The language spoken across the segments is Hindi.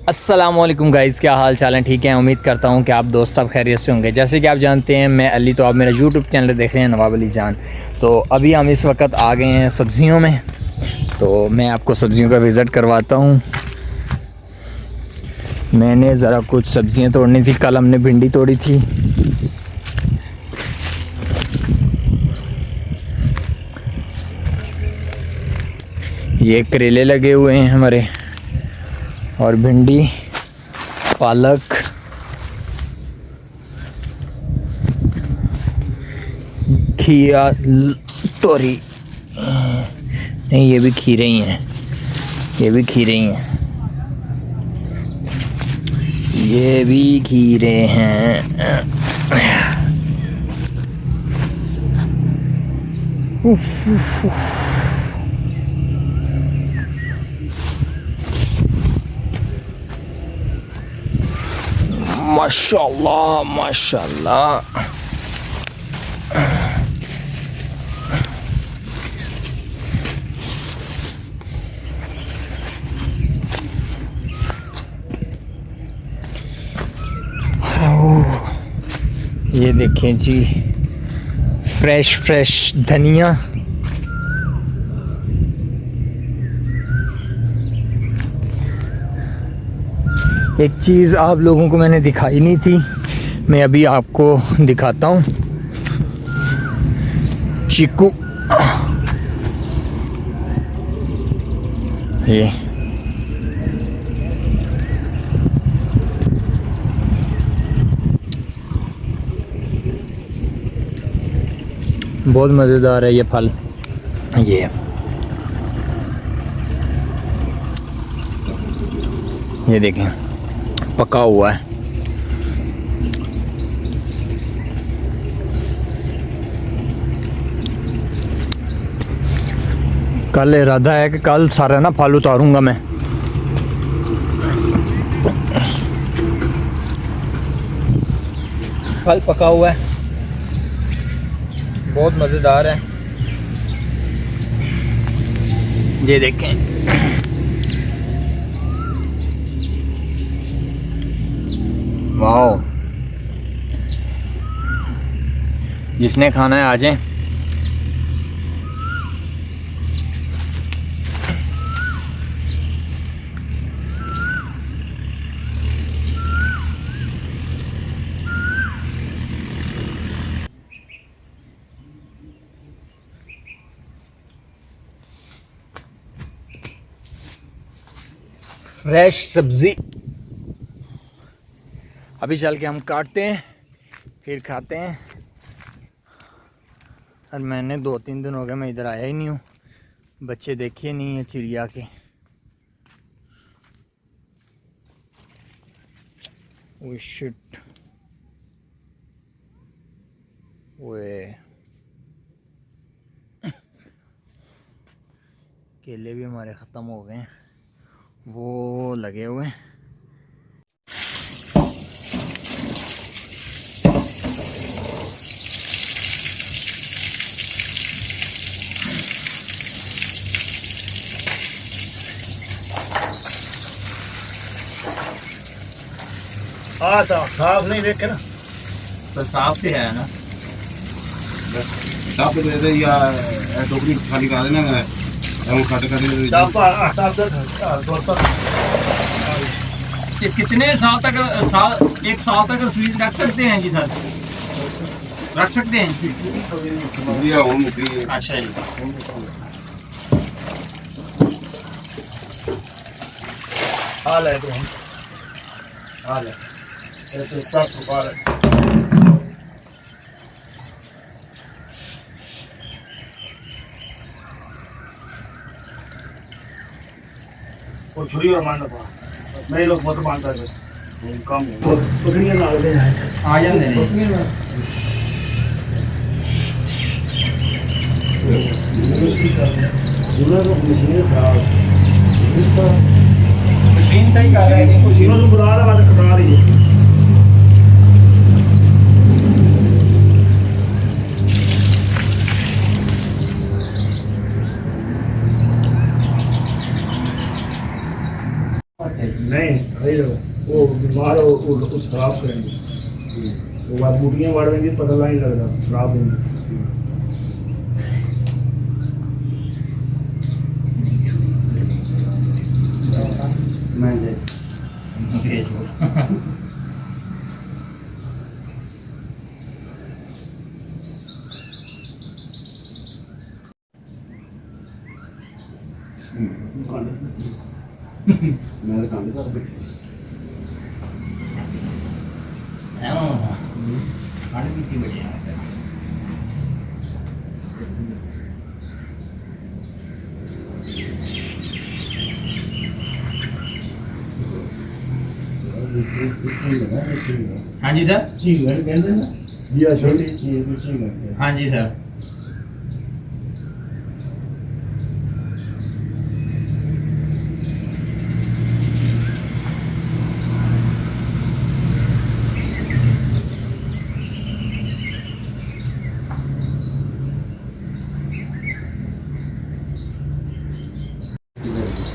अस्सलामुअलैकुम गाइज़, क्या हाल चाल है? ठीक है, उम्मीद करता हूँ कि आप दोस्त सब खैरियत से होंगे। जैसे कि आप जानते हैं मैं अली, तो आप मेरा यूट्यूब चैनल देख रहे हैं नवाब अली जान। तो अभी हम इस वक्त आ गए हैं सब्ज़ियों में, तो मैं आपको सब्ज़ियों का विज़िट करवाता हूँ। मैंने ज़रा कुछ सब्ज़ियाँ तोड़नी थी, कल हमने भिंडी तोड़ी थी। ये करेले लगे हुए हैं हमारे, और भिंडी, पालक, खीरा, तोरी, नहीं ये भी खीरे ही हैं, ये भी खीरे ही हैं, ये भी खीरे हैं। माशाल्लाह माशाल्लाह। ये देखें जी, फ्रेश धनिया, एक चीज़ आप लोगों को मैंने दिखाई नहीं थी, मैं अभी आपको दिखाता हूँ। चीकू, ये बहुत मज़ेदार है ये फल। ये देखें, पका हुआ है। कल इरादा है कि कल सारा ना फल उतारूंगा मैं। फल पका हुआ है, बहुत मज़ेदार है। ये देखें, वाओ, जिसने खाना है आ जाए। फ्रेश सब्ज़ी अभी चल के हम काटते हैं, फिर खाते हैं। और मैंने 2-3 दिन हो गए, मैं इधर आया ही नहीं हूँ, बच्चे देखे नहीं है चिड़िया के। ओह शिट, ओए केले भी हमारे ख़त्म हो गए हैं, वो लगे हुए हैं। तो साफ नहीं देखे ना, तो साफ ही है ना, साफ दे दे या टोकरी खाली करा देना, मैं वो काट कर ये कितने साल तक, एक साल तक फ्रीज रख सकते हैं जी सर? रख सकते हैं? अच्छा जी, हाल है तो हाल है ऐसे सब सुखा रहे। और छुरी और मारना पड़ा, मेरे लोग बहुत मानता है काम पकड़िए ना आ जाने मशीन सही कर रहा है, मशीनों से बुला रहा है, कटा रही है। नहीं अरे वो बीमार हो वो खराब करेंगे वो बात बूटियाँ बढ़ देंगी पता नहीं लगता खराब होंगी मैं भेजो मैं काम कर बैठा खाने की कितनी बढ़िया है हाँ जी सर कहते ना दिया छोटी चीज कुछ नहीं करते हाँ जी सर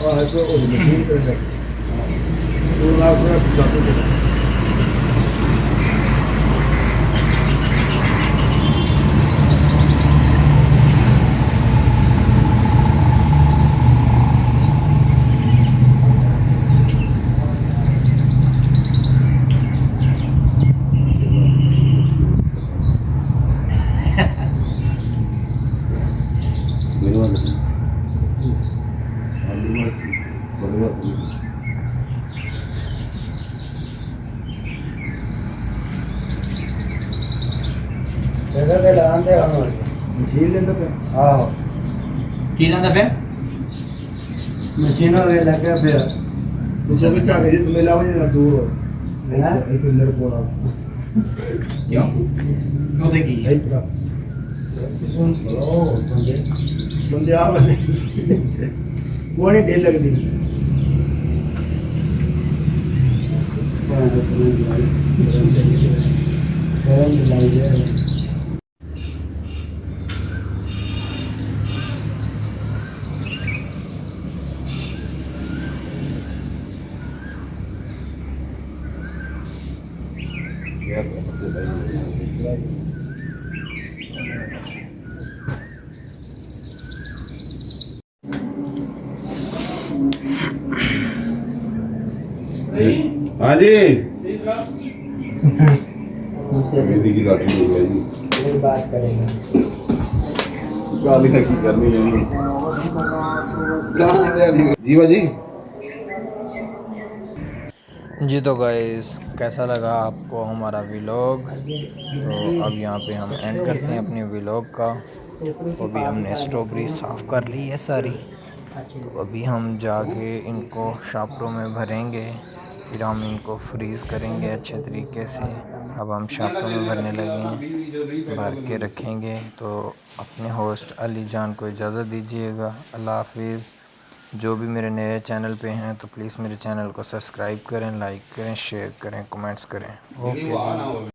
हाँ तो वो मशीन कर सकते वो ना पूरा जाते मशीन लेंदा पे ਆਹੋ ਕੀ ਲੈਂਦਾ ਪਿਆ ਮਸ਼ੀਨਾਂ ਵੇ ਲੱਗਿਆ ਪਿਆ कुछ अभी चाहे जिस में लाओ ना दूर है एक अंदर बोला ਕਿਉਂ ਉਹਦੇ ਕੀ ਹੈ है पूरा सुन लो बंदे बंदे आ वाले वो नहीं ढेर लग दी गरम दिलाई दे हाँ जी तुमसे मेरी की रात हो गई जी फिर बात करेंगे गाली ना की करनी है जी भाजी जी तो गाइस कैसा लगा आपको हमारा व्लॉग तो अब यहाँ पे हम एंड करते हैं अपने व्लॉग का तो अभी हमने स्ट्रॉबेरी साफ़ कर ली है सारी तो अभी हम जाके इनको शापरों में भरेंगे फिर हम इनको फ्रीज़ करेंगे अच्छे तरीके से अब हम शापरों में भरने लगे हैं भर के रखेंगे तो अपने होस्ट अली जान को इजाज़त दीजिएगा अल्लाह हाफिज़ जो भी मेरे नए चैनल पे हैं तो प्लीज़ मेरे चैनल को सब्सक्राइब करें लाइक करें शेयर करें कमेंट्स करें ओके जी